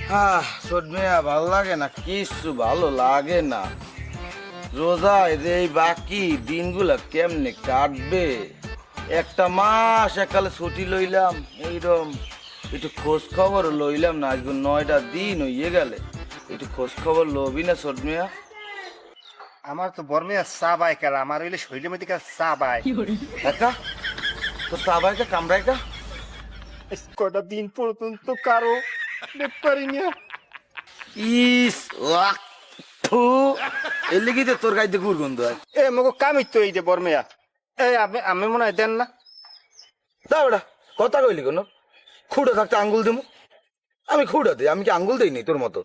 সদমিয়া ভালো লাগে না, কিছু ভালো লাগে না। রোজায় যে এই বাকি দিনগুলা কেমনে কাটবে? একটা মাস একালে ছুটি লইলাম, এইরকম একটু খোঁজ খবর লইলাম না। আজকে 9টা দিন হইয়ে গেলে, একটু খোঁজ খবর লবি না সদমিয়া? আমার তো বর্মে চা বাই কারা আমার হইলে শরীরের মধ্যে চা বাই একা তো সাবাইকা কামড়াইকা। কয়টা দিন পর্যন্ত কারো দেখতে পারি না। ইস ওয়াক, থু, এর লেগেই তো তোর গাইতে দুর্গন্ধ হয়। এ মগো কামি তো এই যে বর্মেয়া, এই আমি আমি মনে হয় দেন না। দা বেটা, কথা কইলি কোনো? খুঁড়ে থাকতে আঙ্গুল দেবো? আমি খুঁড়া দিই, আমি কি আঙ্গুল দিইনি তোর মতো?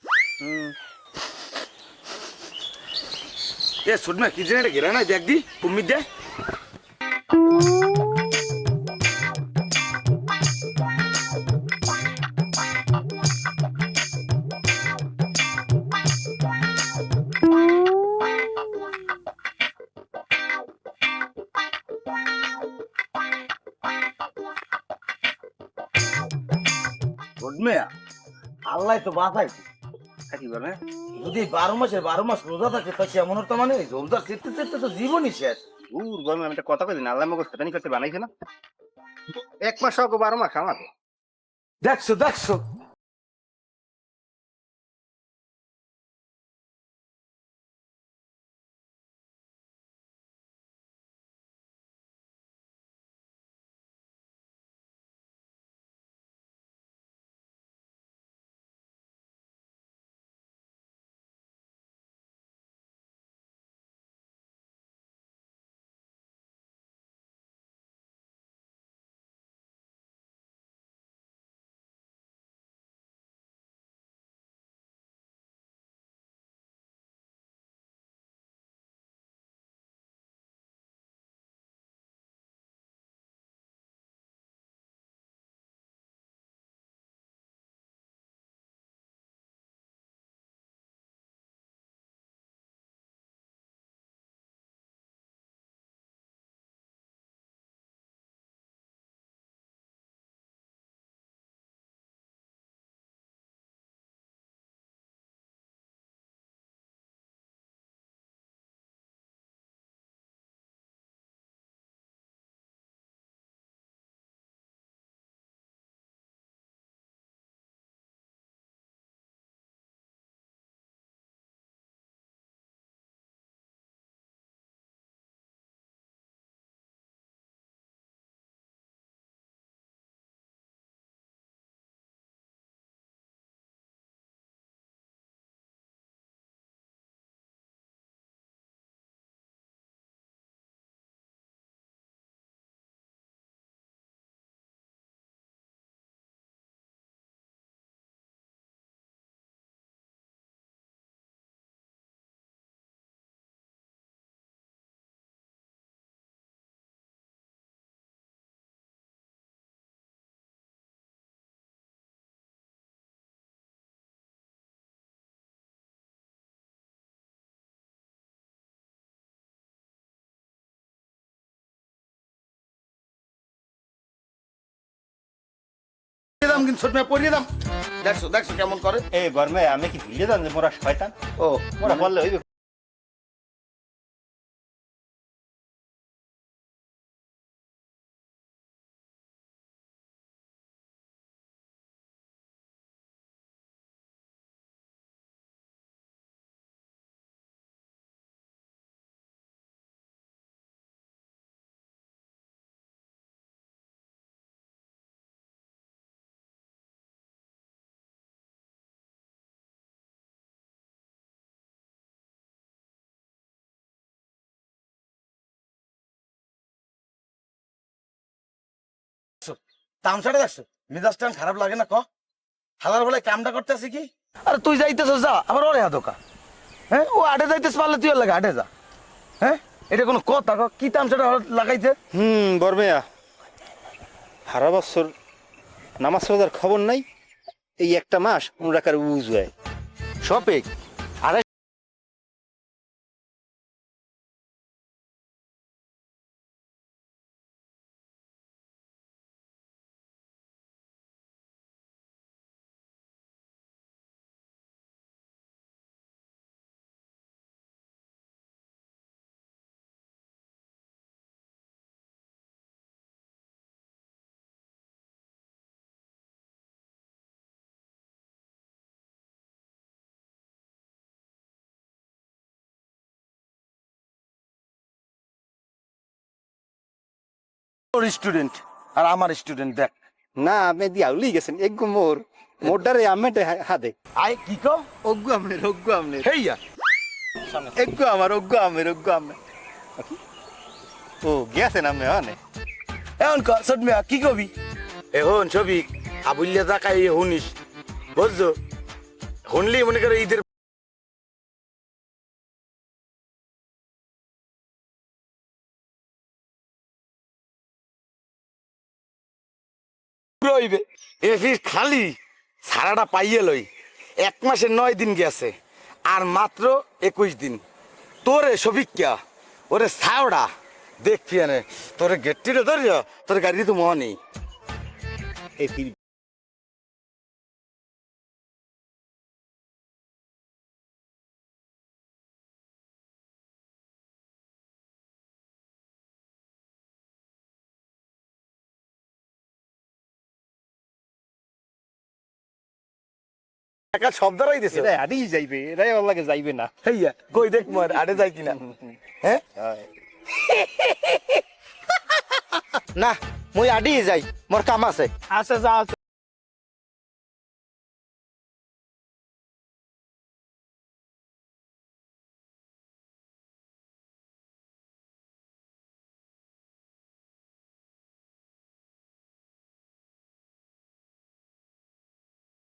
এ শুননা কি জানি গেলে না, দেখ দি কুমির দে। মেয়া আল্লাহ তো বাঁচাইছে। কি বলে, যদি 12 মাসের 12 মাস রোজা থাকে তা কেমন হতো? মানে রোজা চেতে চেতে তো জীবনই শেষ। বর্মে আমি একটা কথা কই দিন, আল্লাহ মগো শয়তানি করতে বানাইছে না। 1 মাস হোক 12 মাস আমার। দেখছো দেখছো, দাম কিন্তু ছোট মেয়ে পরিয়ে দাম। দেখছো দেখছো কেমন করে। এই বর্মে আমি কি ভুলে যান যে মোরা শয়তান? ও মোরা বললে হইবে। তামসাটা দেখছো, মেজাজটা খারাপ লাগে না ক? হালার বেলায় কামটা করতেছে কি? আরে তুই যাইতেছ যা, আবার ওরে হাতকা। হ্যাঁ, ও আটে যাইতেছ পারলে তুই লাগে আটে যা। হ্যাঁ, এটা কোনো কথা? কি তামসাটা লাগাইছে? বর্মেয়া সারা বছর নামাজ রোজার খবর নাই, এই একটা মাস অনুরাকার উজ হয় সপিক তোর স্টুডেন্ট আর আমার স্টুডেন্ট দেখ। না আপনি দিয়া উলি গেছেন একগু মোরডারে আমেটে হাতে আয় কি কো অগ্গু আমনের হেইয়া একগু আমার অগ্গু আমের ও গেছেন আপনি হনে এখন ক সদমিয়া কি কবি এখন ছবি আবুল্লা তাকাই শুনিস বুঝছো শুনলি মনে করে ঈদের রইবে এ ফির খালি সারাটা পাইয়ে লই 1 মাসে 9 দিন গেছে আর মাত্র 21 দিন তোরে সবিকা ওরে সাওড়া দেখবি আনে তোরে গেটটিরে ধরিয়া তোর গাড়ি তো মহা নেই এই ফির একটা শব্দ রাই দিছে এরাই আড়েই যাইবে এরাই ওর লাগে যাইবে না হেইয়া কই দেখ মোর আড়ে যায় কিনা হ্যাঁ না মুই আডি যাই মোর কাম আছে আচ্ছা যাও